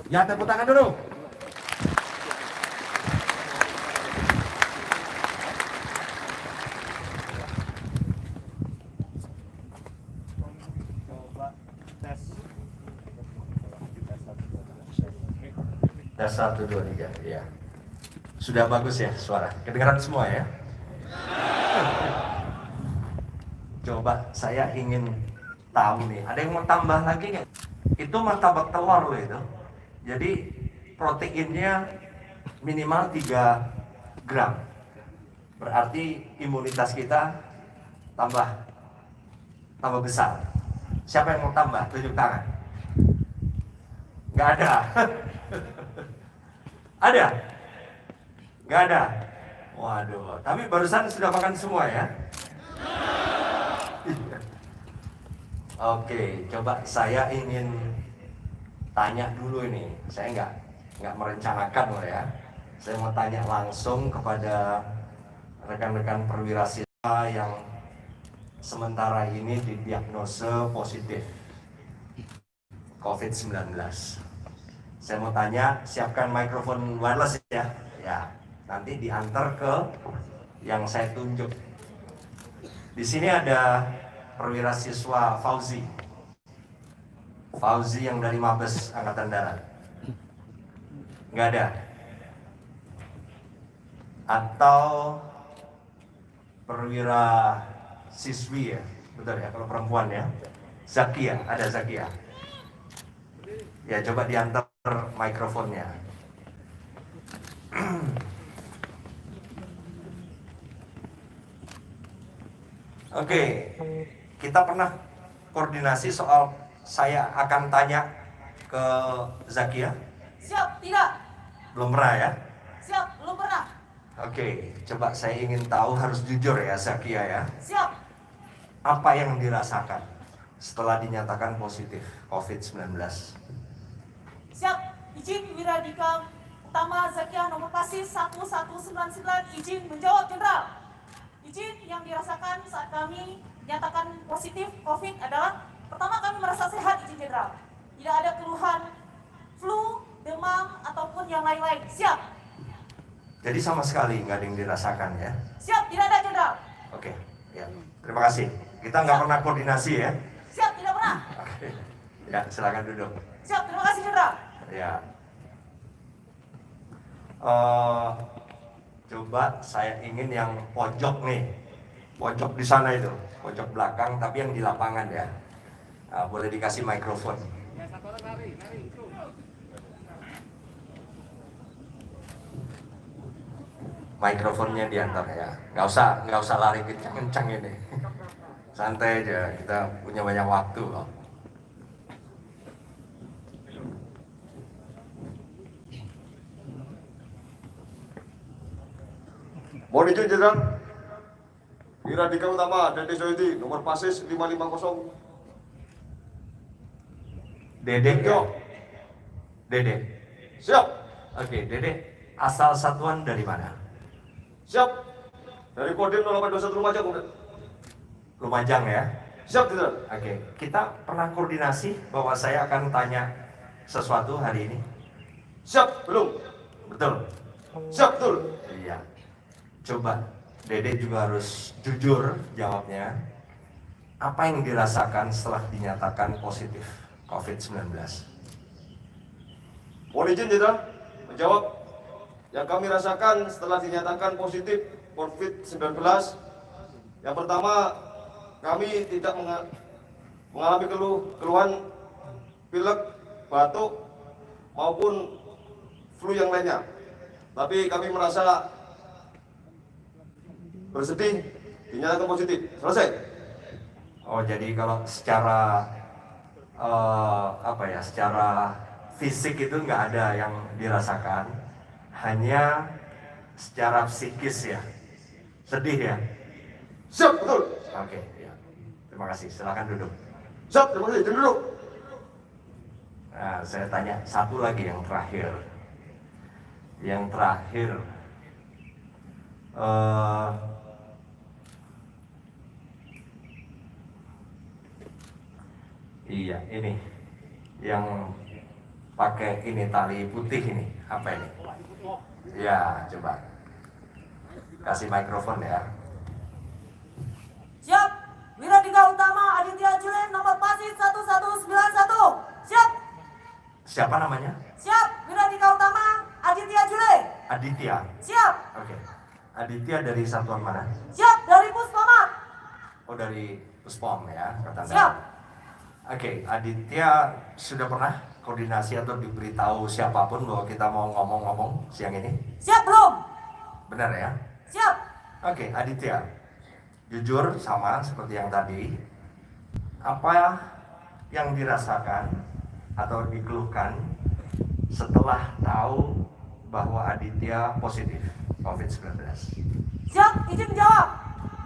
Ya, tepuk tangan dulu. Tes 1, 2, 3, ya. Sudah bagus ya suara, kedengaran semua ya. Coba saya ingin tahu nih, ada yang mau tambah lagi nggak? Itu martabak telur loh itu. Jadi proteinnya minimal 3 gram. Berarti imunitas kita tambah tambah besar. Siapa yang mau tambah? Tunjuk tangan. Nggak ada. Ada? Nggak ada? Waduh, tapi barusan sudah makan semua ya? Oke, coba saya ingin tanya dulu ini. Saya nggak merencanakan loh ya. Saya mau tanya langsung kepada rekan-rekan perwira siswa yang sementara ini didiagnose positif COVID-19. Saya mau tanya, siapkan mikrofon wireless ya. Ya, nanti diantar ke yang saya tunjuk. Di sini ada perwira siswa Fauzi. Fauzi yang dari Mabes Angkatan Darat. Nggak ada. Atau perwira siswi ya, betul ya kalau perempuan ya. Zakia, ada Zakia. Ya, coba diantar mikrofonnya. Oke, kita pernah koordinasi soal saya akan tanya ke Zakia. Siap, tidak. Belum pernah ya? Siap, belum pernah. Oke, coba saya ingin tahu, harus jujur ya Zakia ya. Siap. Apa yang dirasakan setelah dinyatakan positif COVID-19? Siap, izin Wiradika Utama Zakia nomor pasis 1199, izin menjawab Jenderal. Izin yang dirasakan saat kami dinyatakan positif COVID adalah, pertama kami merasa sehat, izin Jenderal. Tidak ada keluhan flu, demam, ataupun yang lain-lain. Siap. Jadi sama sekali nggak ada yang dirasakan ya? Siap, tidak ada Jenderal. Oke, ya. Terima kasih. Kita nggak pernah koordinasi ya? Siap, tidak pernah. Oke. Ya, silakan duduk. Siap, terima kasih Jenderal. Ya. Coba saya ingin yang pojok nih, pojok di sana itu, pojok belakang, tapi yang di lapangan ya. Boleh dikasih mikrofon. Mikrofonnya diantar ya, nggak usah lari kencang-kencang ini. Santai aja, kita punya banyak waktu loh. Mohon izin Jenderal, Wiradika Utama Dede Soedi nomor pasis 550. Dede ya? Dede. Siap. Oke, Dede, asal satuan dari mana? Siap. Dari Kodim 0821 Lumajang. Lumajang ya? Siap Jenderal. Oke, kita pernah koordinasi bahwa saya akan tanya sesuatu hari ini? Siap, belum? Betul? Siap, betul. Iya. Coba, Dede juga harus jujur jawabnya. Apa yang dirasakan setelah dinyatakan positif COVID-19? Mohon izin Jenderal, menjawab. Yang kami rasakan setelah dinyatakan positif COVID-19, yang pertama, kami tidak mengalami keluhan pilek, batuk, maupun flu yang lainnya. Tapi kami merasa bersedih dinyatakan positif. Selesai. Oh, jadi kalau secara secara fisik itu nggak ada yang dirasakan, hanya secara psikis ya, sedih ya. Siap, betul. Oke, ya. Terima kasih. Silakan duduk. Siap, terima kasih. Jangan duduk. Nah, saya tanya satu lagi yang terakhir. Yang terakhir, iya ini yang pakai ini tali putih ini. Apa ini? Ya, coba. Kasih mikrofon ya. Siap. Wiradika Utama Aditya Jule nomor pasis 1191. Siap. Siapa namanya? Siap. Wiradika Utama Aditya Jule. Aditya. Siap. Oke. Aditya dari satuan mana? Siap. Dari Puspamat. Oh, dari Puspom ya, Angkatan Siap. Darat. Oke, Aditya sudah pernah koordinasi atau diberitahu siapapun bahwa kita mau ngomong-ngomong siang ini? Siap belum? Benar ya? Siap. Oke, Aditya. Jujur sama seperti yang tadi. Apa yang dirasakan atau dikeluhkan setelah tahu bahwa Aditya positif COVID-19? Siap. Izin menjawab.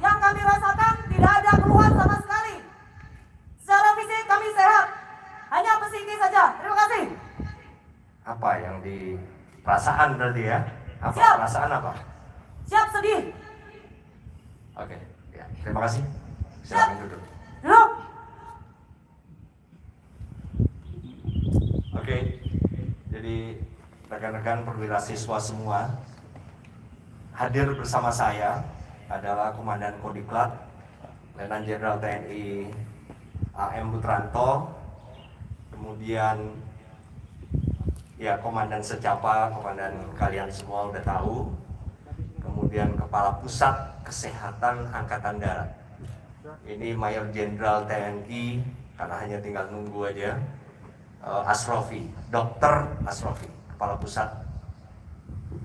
Yang kami rasakan tidak ada keluhan sama sekali. Secara fisik kami sehat. Hanya psikis saja. Terima kasih. Apa yang dirasaan berarti ya? Apa Siap. perasaan apa? Siap sedih. Oke, ya, terima kasih. Silakan duduk. Duduk. Oke, jadi rekan-rekan perwira siswa semua, hadir bersama saya adalah Komandan Kodiklat, Letnan Jenderal TNI AM Putranto, kemudian ya Komandan Secapa, Komandan kalian semua udah tahu, kemudian Kepala Pusat Kesehatan Angkatan Darat. Ini Mayor Jenderal TNI, karena hanya tinggal nunggu aja, Asrofi, Dr. Asrofi, Kepala Pusat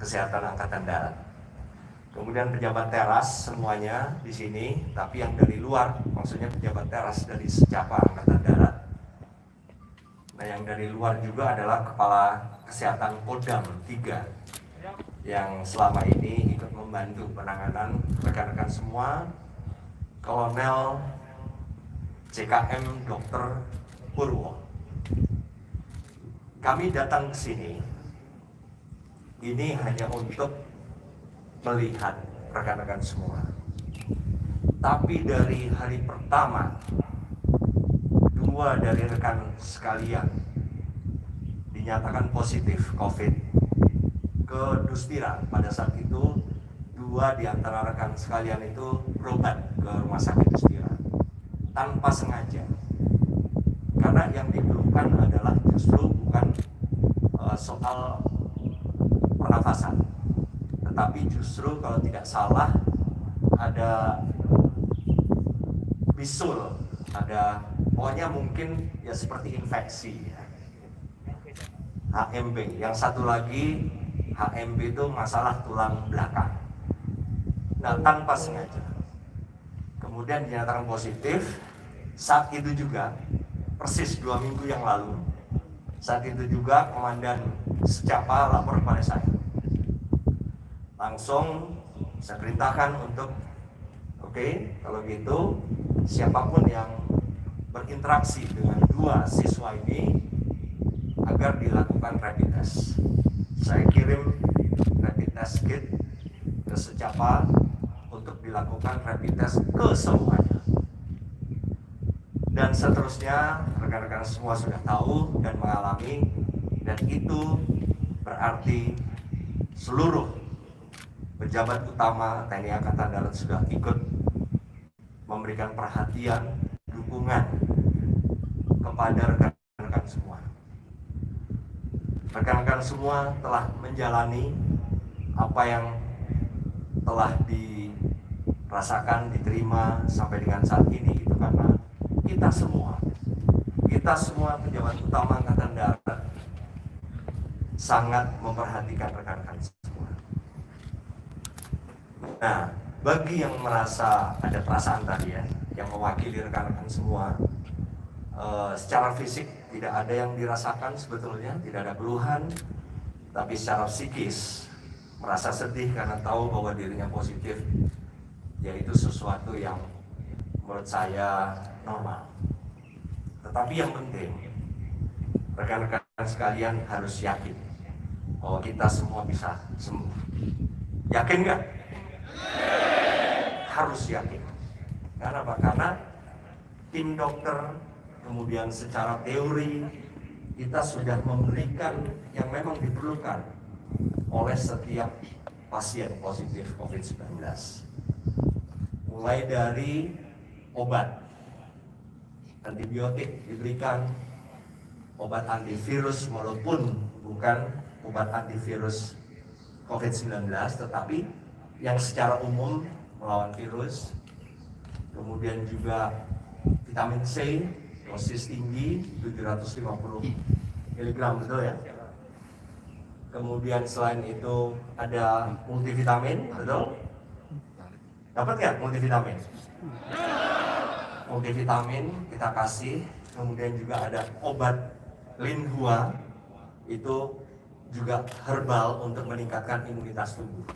Kesehatan Angkatan Darat. Kemudian pejabat teras semuanya di sini, tapi yang dari luar, maksudnya pejabat teras dari Secapa Angkatan Darat. Nah, yang dari luar juga adalah Kepala Kesehatan Kodam 3 yang selama ini ikut membantu penanganan rekan-rekan semua. Kolonel CKM Dr. Purwo. Kami datang ke sini ini hanya untuk melihat rekan-rekan semua. Tapi dari hari pertama, 2 dari rekan sekalian dinyatakan positif COVID ke Dustira. Pada saat itu 2 di antara rekan sekalian itu berobat ke rumah sakit Dustira tanpa sengaja. Karena yang dikeluhkan adalah justru bukan soal pernafasan, tetapi justru kalau tidak salah ada bisul, ada pokoknya mungkin ya seperti infeksi ya. HMB, yang satu lagi HMB itu masalah tulang belakang. Nah, tanpa sengaja kemudian dinyatakan positif. Saat itu juga persis 2 minggu yang lalu, saat itu juga Komandan Secapa lapor kepada saya. Langsung saya perintahkan untuk oke, kalau gitu siapapun yang berinteraksi dengan 2 siswa ini agar dilakukan rapid test. Saya kirim rapid test kit ke Secapa untuk dilakukan rapid test ke semuanya. Dan seterusnya rekan-rekan semua sudah tahu dan mengalami, dan itu berarti seluruh pejabat utama TNI Angkatan Darat sudah ikut memberikan perhatian, dukungan kepada rekan-rekan semua. Rekan-rekan semua telah menjalani apa yang telah dirasakan, diterima sampai dengan saat ini, itu karena kita semua pejabat utama Angkatan Darat sangat memperhatikan rekan-rekan semua. Nah, bagi yang merasa ada perasaan tadi ya, yang mewakili rekan-rekan semua, secara fisik tidak ada yang dirasakan sebetulnya, tidak ada keluhan, tapi secara psikis merasa sedih karena tahu bahwa dirinya positif, yaitu sesuatu yang menurut saya normal. Tetapi yang penting, rekan-rekan sekalian harus yakin bahwa kita semua bisa sembuh. Yakin nggak? Harus yakin. Karena apa? Karena tim dokter, kemudian secara teori kita sudah memberikan yang memang diperlukan oleh setiap pasien positif COVID-19. Mulai dari obat, antibiotik diberikan, obat antivirus walaupun bukan obat antivirus COVID-19, tetapi yang secara umum melawan virus. Kemudian juga vitamin C, dosis tinggi 750 mg, betul ya? Kemudian selain itu ada multivitamin, betul? Dapat nggak multivitamin? Multivitamin kita kasih. Kemudian juga ada obat Linhua, itu juga herbal untuk meningkatkan imunitas tubuh.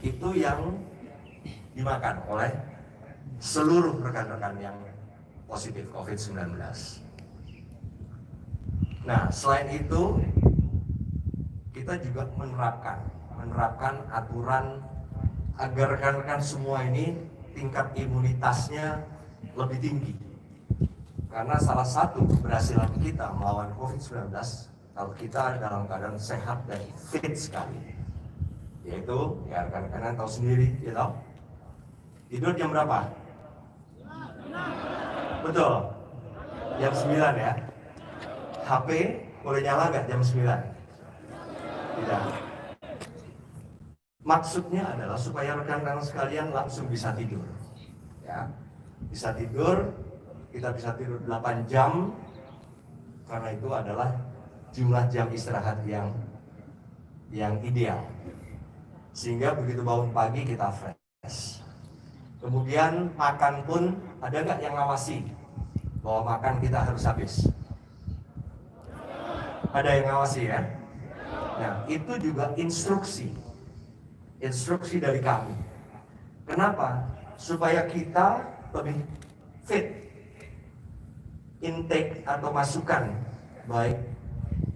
Itu yang dimakan oleh seluruh rekan-rekan yang positif COVID-19. Nah, selain itu kita juga menerapkan aturan agar rekan-rekan semua ini tingkat imunitasnya lebih tinggi. Karena salah satu keberhasilan kita melawan COVID-19 kalau kita dalam keadaan sehat dan fit sekali, yaitu ya rekan-rekan tahu sendiri, ya tahu tidur jam berapa? Betul, jam 9 ya. HP boleh nyala nggak jam 9? Tidak. Maksudnya adalah supaya rekan-rekan sekalian langsung bisa tidur, ya, bisa tidur. Kita bisa tidur 8 jam karena itu adalah jumlah jam istirahat yang ideal, sehingga begitu bangun pagi kita fresh. Kemudian makan pun ada nggak yang ngawasi bahwa makan kita harus habis? Ada yang ngawasi ya? Nah, itu juga instruksi dari kami. Kenapa? Supaya kita lebih fit. Intake atau masukan baik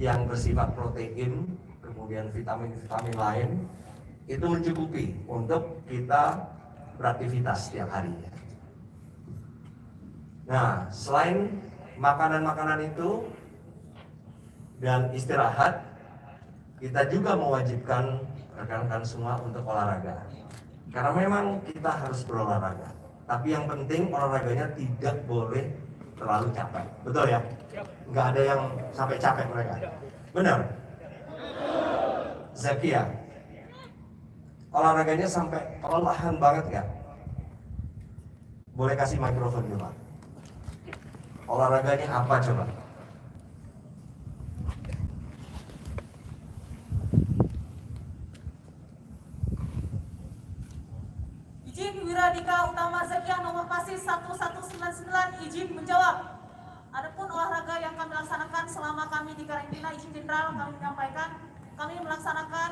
yang bersifat protein, kemudian vitamin-vitamin lain, itu mencukupi untuk kita beraktivitas setiap harinya. Nah, selain makanan-makanan itu dan istirahat, kita juga mewajibkan rekan-rekan semua untuk olahraga. Karena memang kita harus berolahraga, tapi yang penting olahraganya tidak boleh terlalu capek, betul ya? Nggak ada yang sampai capek mereka, benar? Zakia, olahraganya sampai kelelahan banget nggak? Boleh kasih mikrofon coba. Olahraganya apa coba? Izin Wiradika Utama Zakia nomor pasis 1199 izin menjawab. Adapun olahraga yang kami laksanakan selama kami di karantina, izin jenderal kami menyampaikan kami melaksanakan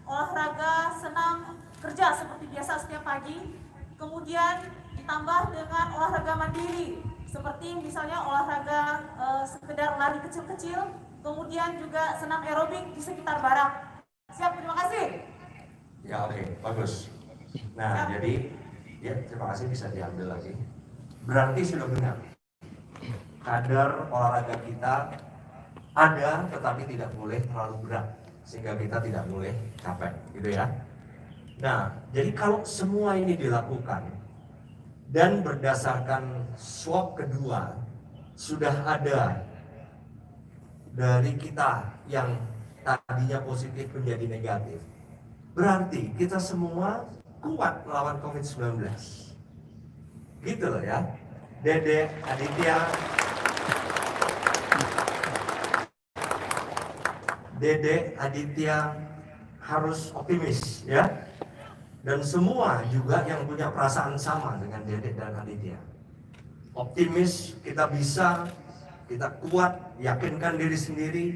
olahraga senam kerja seperti biasa setiap pagi, kemudian ditambah dengan olahraga mandiri seperti misalnya olahraga sekedar lari kecil-kecil, kemudian juga senam aerobik di sekitar barak. Siap, terima kasih. Ya, oke, bagus. Nah, jadi ya terima kasih, bisa diambil lagi. Berarti sudah benar. Kadar olahraga kita ada, tetapi tidak boleh terlalu berat, sehingga kita tidak boleh capek, gitu ya. Nah, jadi kalau semua ini dilakukan dan berdasarkan swab kedua sudah ada dari kita yang tadinya positif menjadi negatif, berarti kita semua kuat melawan COVID-19. Gitu loh ya. Dede, Aditya harus optimis ya. Dan semua juga yang punya perasaan sama dengan Dede dan Aditya. Optimis, kita bisa, kita kuat, yakinkan diri sendiri.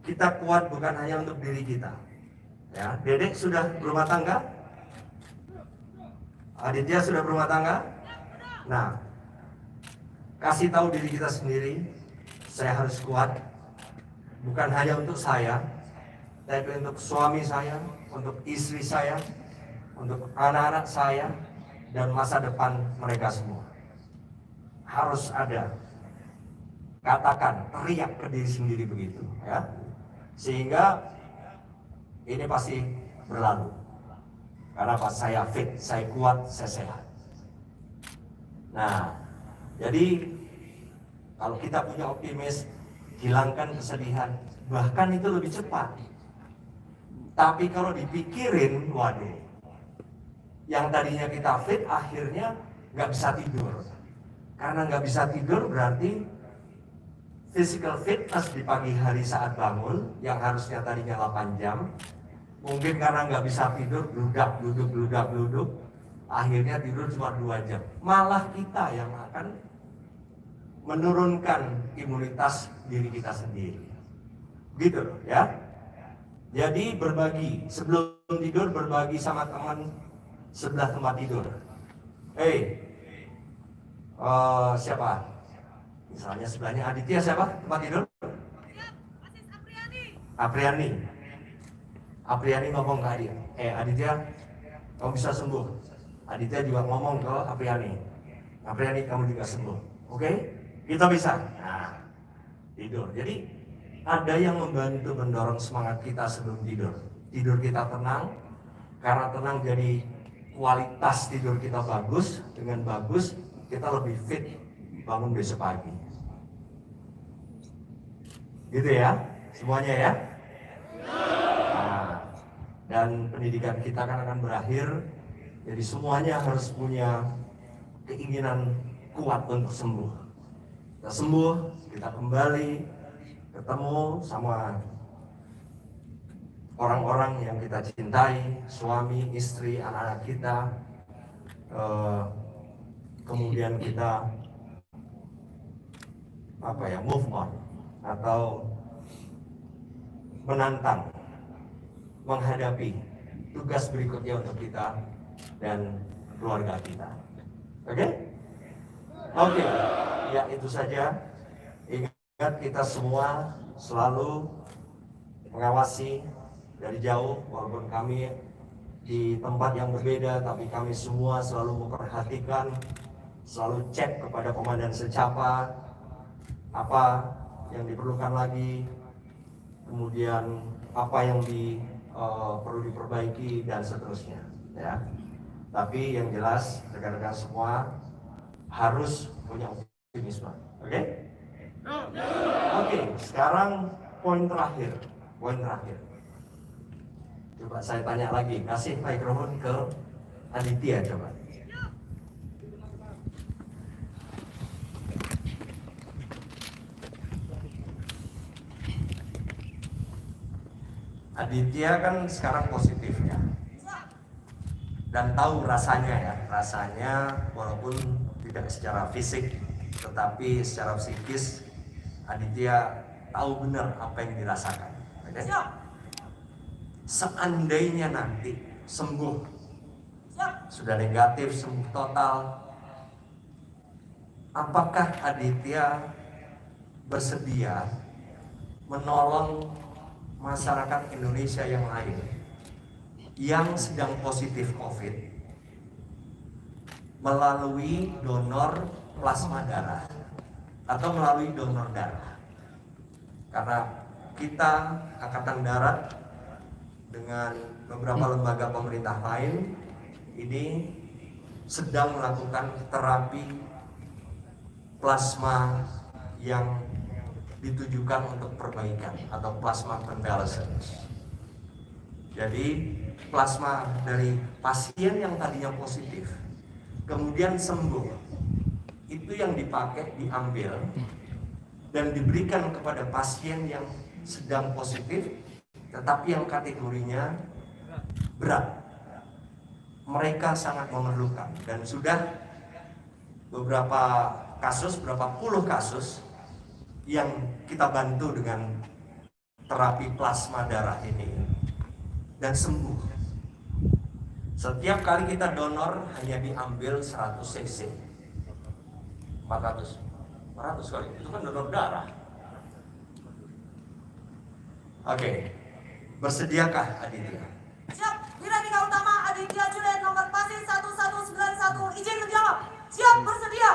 Kita kuat bukan hanya untuk diri kita. Ya, Dede sudah berumah tangga? Aditya sudah berumah tangga? Nah, kasih tahu diri kita sendiri, saya harus kuat. Bukan hanya untuk saya, tapi untuk suami saya, untuk istri saya, untuk anak-anak saya, dan masa depan mereka semua. Harus ada Katakan, teriak ke diri sendiri begitu, ya. Sehingga ini pasti berlalu. Karena pas saya fit, saya kuat, saya sehat. Nah, jadi kalau kita punya optimis, hilangkan kesedihan, bahkan itu lebih cepat. Tapi kalau dipikirin, waduh, yang tadinya kita fit akhirnya nggak bisa tidur. Karena nggak bisa tidur berarti physical fitness di pagi hari saat bangun yang harusnya tadinya 8 jam, mungkin karena nggak bisa tidur, duduk, akhirnya tidur cuma 2 jam. Malah kita yang akan menurunkan imunitas diri kita sendiri. Gitu loh ya. Jadi berbagi, sebelum tidur berbagi sama teman sebelah tempat tidur. Siapa? Misalnya sebelahnya Aditya, siapa tempat tidur? Apriani. Apriani ngomong ke Aditya, Aditya, kamu bisa sembuh. Aditya juga ngomong ke Apriani, Apriani kamu juga sembuh. Oke? Kita bisa. Nah, tidur. Jadi ada yang membantu mendorong semangat kita sebelum tidur. Tidur kita tenang, karena tenang jadi kualitas tidur kita bagus. Dengan bagus kita lebih fit bangun besok pagi. Gitu ya, semuanya ya. Nah, dan pendidikan kita kan akan berakhir. Jadi semuanya harus punya keinginan kuat untuk sembuh. Kita sembuh, kita kembali ketemu sama orang-orang yang kita cintai, suami, istri, anak-anak kita. Kemudian kita move on atau menantang, menghadapi tugas berikutnya untuk kita dan keluarga kita. Oke? Oke. Ya, itu saja. Ingat, kita semua selalu mengawasi dari jauh, walaupun kami di tempat yang berbeda, tapi kami semua selalu memperhatikan, selalu cek kepada komandan secapa apa yang diperlukan lagi, kemudian apa yang perlu diperbaiki dan seterusnya, ya. Tapi yang jelas rekan-rekan semua harus punya optimisme, oke? Oke, sekarang poin terakhir. Coba saya tanya lagi, kasih mikrofon ke Aditya coba. Aditya kan sekarang positif ya, dan tahu rasanya walaupun tidak secara fisik, tetapi secara psikis Aditya tahu benar apa yang dirasakan. Okay? Seandainya nanti sembuh, sudah negatif, sembuh total, apakah Aditya bersedia menolong masyarakat Indonesia yang lain yang sedang positif COVID melalui donor plasma darah atau melalui donor darah? Karena kita Angkatan Darat dengan beberapa lembaga pemerintah lain ini sedang melakukan terapi plasma yang ditujukan untuk perbaikan atau plasma convalescence. Jadi plasma dari pasien yang tadinya positif kemudian sembuh, itu yang diambil dan diberikan kepada pasien yang sedang positif tetapi yang kategorinya berat. Mereka sangat memerlukan, dan sudah beberapa puluh kasus yang kita bantu dengan terapi plasma darah ini dan sembuh. Setiap kali kita donor hanya diambil 100 cc, 400 kali, itu kan donor darah. Oke, bersediakah Aditya? Siap, Wiradika Utama Aditya Julian nomor pasi 1191, izin menjawab. Siap, bersedia.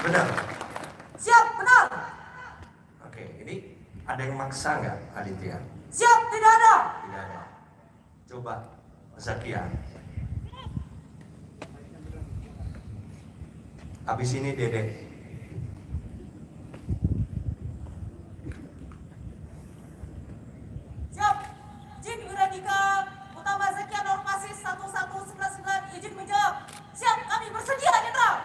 Benar. Siap, benar. Oke, ini ada yang maksa nggak, Aditya? Siap, tidak ada. Tidak ada. Coba, Zakia. Habis ini Dede. Siap. Izin Wiradika Utama Zakia Normasis 1199 izin menjawab. Siap, kami bersedia, Jenderal.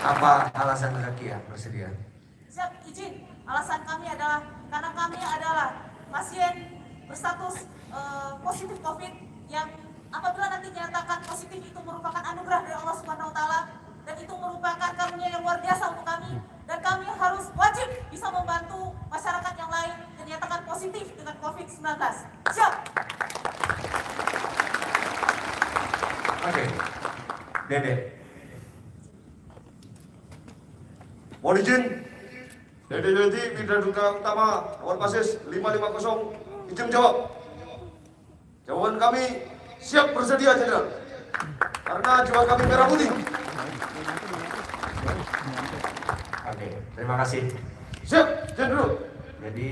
Apa alasan Zakia bersedia? Siap, izin. Alasan kami adalah karena kami adalah pasien berstatus positif COVID yang apabila nanti dinyatakan positif itu merupakan anugerah dari Allah Subhanahu wa taala dan itu merupakan karunia yang luar biasa untuk kami dan kami harus wajib bisa membantu masyarakat yang lain yang dinyatakan positif dengan COVID-19. Siap. Oke, Dede. Mohon izin, Dede Joydi, Bidra Duka Utama, nomor pasis 550, izin menjawab. Jawaban kami siap bersedia, Jenderal. Karena jiwa kami merah putih. Oke, terima kasih. Siap, Jenderal. Jadi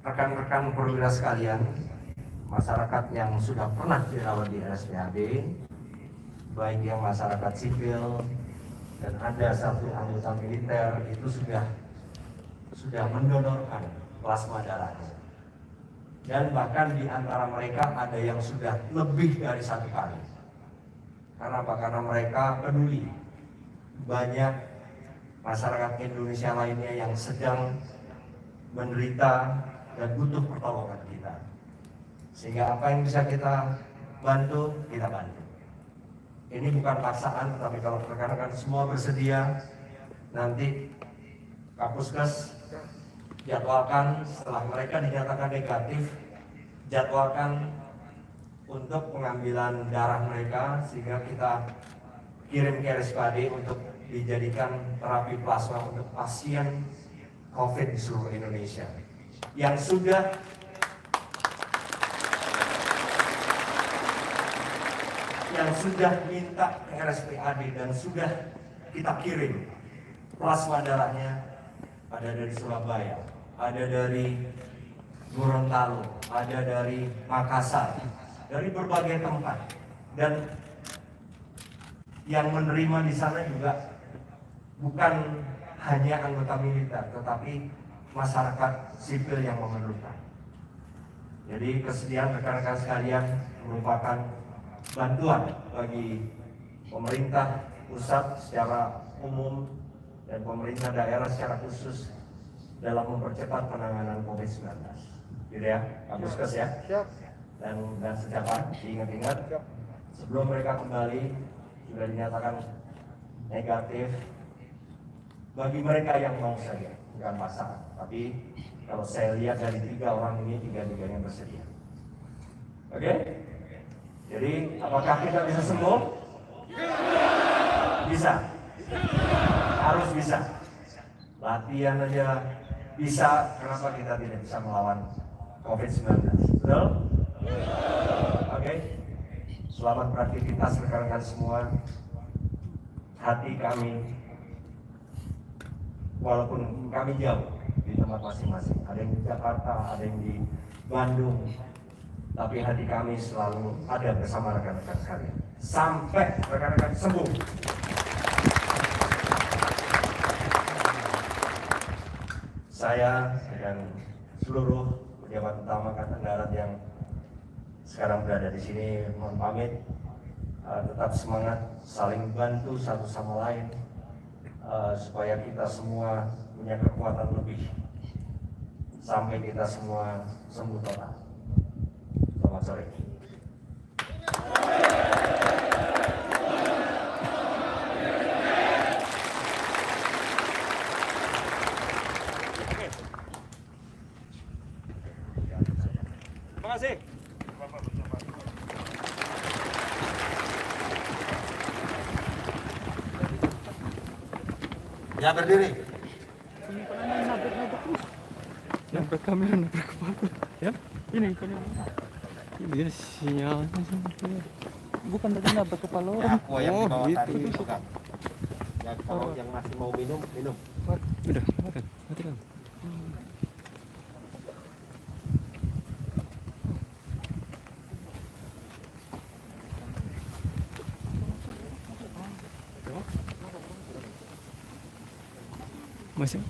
rekan-rekan perwira sekalian, masyarakat yang sudah pernah dirawat di RSPAD, baik yang masyarakat sipil dan ada satu anggota militer itu sudah mendonorkan plasma darahnya. Dan bahkan di antara mereka ada yang sudah lebih dari satu kali. Karena apa? Karena mereka peduli. Banyak masyarakat Indonesia lainnya yang sedang menderita dan butuh pertolongan kita. Sehingga apa yang bisa kita bantu, kita bantu. Ini bukan paksaan, tetapi kalau rekan-rekan semua bersedia, nanti Kapuskes jadwalkan setelah mereka dinyatakan negatif, jadwalkan untuk pengambilan darah mereka sehingga kita kirim ke RSPAD untuk dijadikan terapi plasma untuk pasien COVID di seluruh Indonesia yang sudah minta ke RSPAD dan sudah kita kirim plasma darahnya. Ada dari Surabaya, ada dari Gorontalo, ada dari Makassar, dari berbagai tempat, dan yang menerima di sana juga bukan hanya anggota militer, tetapi masyarakat sipil yang memerlukan. Jadi kesediaan rekan-rekan sekalian merupakan bantuan bagi pemerintah pusat secara umum dan pemerintah daerah secara khusus dalam mempercepat penanganan COVID-19. Gitu ya, Kapuskes ya. Dan sejak diingat-ingat sebelum mereka kembali sudah dinyatakan negatif. Bagi mereka yang mau saja, bukan masalah. Tapi kalau saya lihat dari 3 orang ini, 3-tiganya bersedia. Oke? Jadi apakah kita bisa sembuh? Bisa. Harus bisa. Latihan aja bisa, kenapa kita tidak bisa melawan COVID-19? Betul? Oke. Selamat beraktivitas rekan-rekan semua. Hati kami, walaupun kami jauh di tempat masing-masing, ada yang di Jakarta, ada yang di Bandung, tapi hati kami selalu ada bersama rekan-rekan sekalian sampai rekan-rekan sembuh. Saya dan seluruh pejabat utama Angkatan Darat yang sekarang berada di sini mohon pamit, tetap semangat, saling bantu satu sama lain supaya kita semua punya kekuatan lebih sampai kita semua sembuh total. Selamat sore. Terima kasih. Ya berdiri. Nabrak kamera, nabrak kepala. Ya, ini kan. Ini dia sinyalnya. Bukan tadi nabrak kepala orang. Aku yang di bawah gitu. tadi bukan. Ya, kalau yang masih mau minum, minum. Udah, makan. Matikan. Masih?